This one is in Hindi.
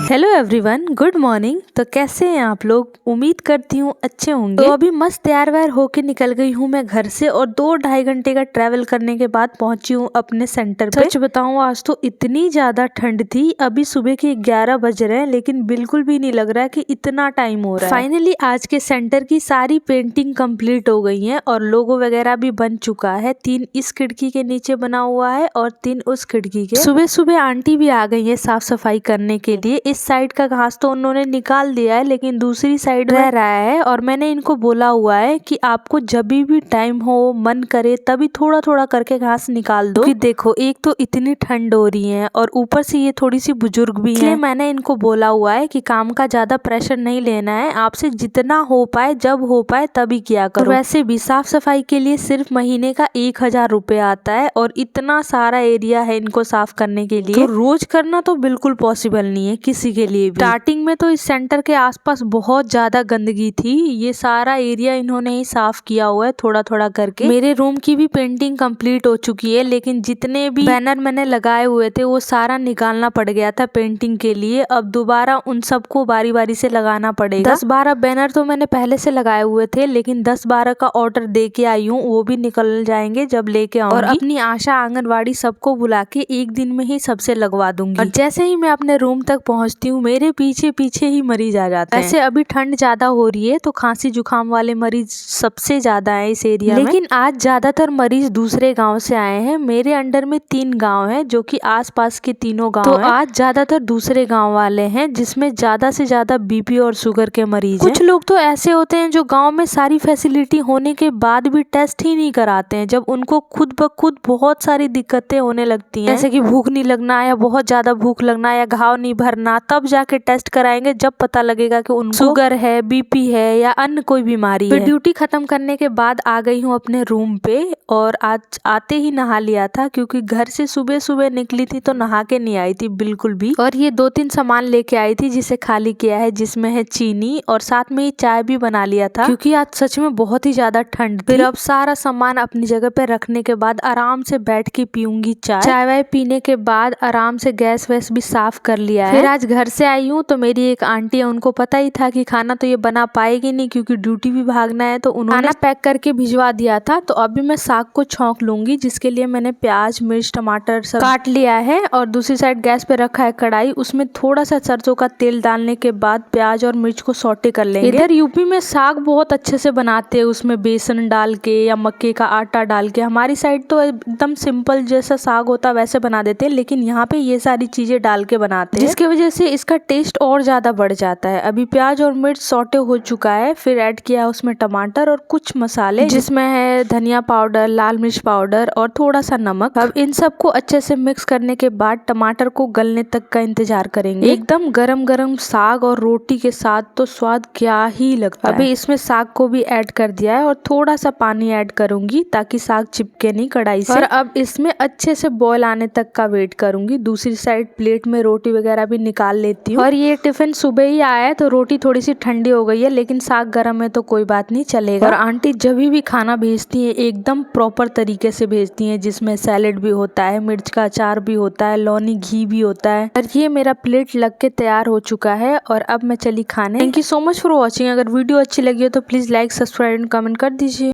Hello everyone, good morning. तो कैसे हैं आप लोग? उम्मीद करती हूँ अच्छे होंगे। तो अभी मस्त तैयार वैयार होके निकल गई हूँ मैं घर से और 2-2.5 घंटे का ट्रैवल करने के बाद पहुंची हूँ अपने सेंटर पे। सच बताऊँ, आज तो इतनी ज्यादा ठंड थी। अभी सुबह के 11 बज रहे हैं लेकिन बिल्कुल भी नहीं लग रहा है कि इतना टाइम हो रहा है। फाइनली आज के सेंटर की सारी पेंटिंग कंप्लीट हो गई है और लोगो वगैरह भी बन चुका है। 3 इस खिड़की के नीचे बना हुआ है और 3 उस खिड़की के। सुबह सुबह आंटी भी आ गई है साफ सफाई करने के लिए। इस साइड का घास तो उन्होंने निकाल दिया है लेकिन दूसरी साइड रह रहा है और मैंने इनको बोला हुआ है कि आपको जब भी टाइम हो, मन करे, तभी थोड़ा थोड़ा करके घास निकाल दो। क्योंकि देखो, एक तो इतनी ठंड हो रही है और ऊपर से ये थोड़ी सी बुजुर्ग भी है। मैंने इनको बोला हुआ है कि काम का ज्यादा प्रेशर नहीं लेना है, आपसे जितना हो पाए, जब हो पाए तभी किया करो। वैसे भी साफ सफाई के लिए सिर्फ महीने का 1000 रुपए आता है और इतना सारा एरिया है इनको साफ करने के लिए, तो रोज करना तो बिल्कुल पॉसिबल नहीं है किसी के लिए भी। स्टार्टिंग में तो इस सेंटर के आसपास बहुत ज्यादा गंदगी थी। ये सारा एरिया इन्होंने ही साफ किया हुआ है थोड़ा थोड़ा करके। मेरे रूम की भी पेंटिंग कंप्लीट हो चुकी है लेकिन जितने भी बैनर मैंने लगाए हुए थे वो सारा निकालना पड़ गया था पेंटिंग के लिए। अब दोबारा उन सबको बारी बारी से लगाना पड़ेगा। 10-12 बैनर तो मैंने पहले से लगाए हुए थे लेकिन 10-12 का ऑर्डर दे के आई हूँ, वो भी निकल जाएंगे जब लेके आऊंगी। और अपनी आशा आंगनवाड़ी सबको बुला के एक दिन में ही सबसे लगवा दूंगी। और जैसे ही मैं अपने रूम तक पहुंचती हूँ मेरे पीछे पीछे ही मरीज आ जाते हैं। ऐसे अभी ठंड ज्यादा हो रही है तो खांसी जुकाम वाले मरीज सबसे ज्यादा है इस एरिया में। लेकिन आज ज्यादातर मरीज दूसरे गांव से आए हैं। मेरे अंडर में 3 गांव हैं जो कि आसपास के तीनों गांव हैं। तो आज ज्यादातर दूसरे गांव वाले हैं जिसमें ज्यादा से ज्यादा बीपी और शुगर के मरीज हैं। कुछ लोग तो ऐसे होते हैं जो गाँव में सारी फैसिलिटी होने के बाद भी टेस्ट ही नहीं कराते हैं। जब उनको खुद ब खुद बहुत सारी दिक्कतें होने लगती हैं, जैसे कि भूख नहीं लगना या बहुत ज्यादा भूख लगना या घाव नहीं भरना, तब जाके टेस्ट कराएंगे जब पता लगेगा कि उनको शुगर है, बीपी है या अन्य कोई बीमारी है। ड्यूटी खत्म करने के बाद आ गई हूँ अपने रूम पे और आज आते ही नहा लिया था क्योंकि घर से सुबह सुबह निकली थी तो नहा के नहीं आई थी बिल्कुल भी। और ये 2-3 सामान लेके आई थी जिसे खाली किया है, जिसमें है चीनी और साथ में ही चाय भी बना लिया था क्योंकि आज सच में बहुत ही ज्यादा ठंड थी। फिर अब सारा सामान अपनी जगह पे रखने के बाद आराम से बैठ के पीऊंगी चाय वाय पीने के बाद आराम से गैस वैस भी साफ कर लिया है। फिर आज घर से आई हूँ तो मेरी एक आंटी है, उनको पता ही था कि खाना तो ये बना पाएगी नहीं क्योंकि ड्यूटी भी भागना है, तो उन्होंने खाना पैक करके भिजवा दिया था। तो अभी मैं साग को छौंक लूंगी जिसके लिए मैंने प्याज, मिर्च, टमाटर सब काट लिया है और दूसरी साइड गैस पे रखा है कढ़ाई। उसमें थोड़ा सा सरसों का तेल डालने के बाद प्याज और मिर्च को सौटे कर लेंगे। इधर यूपी में साग बहुत अच्छे से बनाते हैं, उसमें बेसन डाल के या मक्के का आटा डाल के। हमारी साइड तो एकदम सिंपल जैसा साग होता वैसे बना देते हैं लेकिन यहाँ पे ये सारी चीजें डाल के बनाते हैं जिसकी वजह से इसका टेस्ट और ज्यादा बढ़ जाता है। अभी प्याज और मिर्च सौटे हो चुका है, फिर ऐड किया उसमें टमाटर और कुछ मसाले जिसमें है धनिया पाउडर, लाल मिर्च पाउडर और थोड़ा सा नमक। अब इन सबको अच्छे से मिक्स करने के बाद टमाटर को गलने तक का इंतजार करेंगे। एकदम गरम गरम साग और रोटी के साथ तो स्वाद क्या ही लगता है। अभी इसमें साग को भी ऐड कर दिया है और थोड़ा सा पानी ऐड करूंगी ताकि साग चिपके नहीं कढ़ाई से। और अब इसमें अच्छे से बॉयल आने तक का वेट करूंगी। दूसरी साइड प्लेट में रोटी वगैरह भी निकाल लेती हूँ। और ये टिफिन सुबह ही आया है तो रोटी थोड़ी सी ठंडी हो गई है लेकिन साग गर्म है तो कोई बात नहीं, चलेगा। और आंटी जब भी खाना भेजती है एकदम प्रॉपर तरीके से भेजती है जिसमें सैलेड भी होता है, मिर्च का अचार भी होता है, लौनी घी भी होता है। और ये मेरा प्लेट लग के तैयार हो चुका है और अब मैं चली खाने। Thank you so much for watching. अगर वीडियो अच्छी लगी हो तो please like, subscribe and comment कर दीजिए।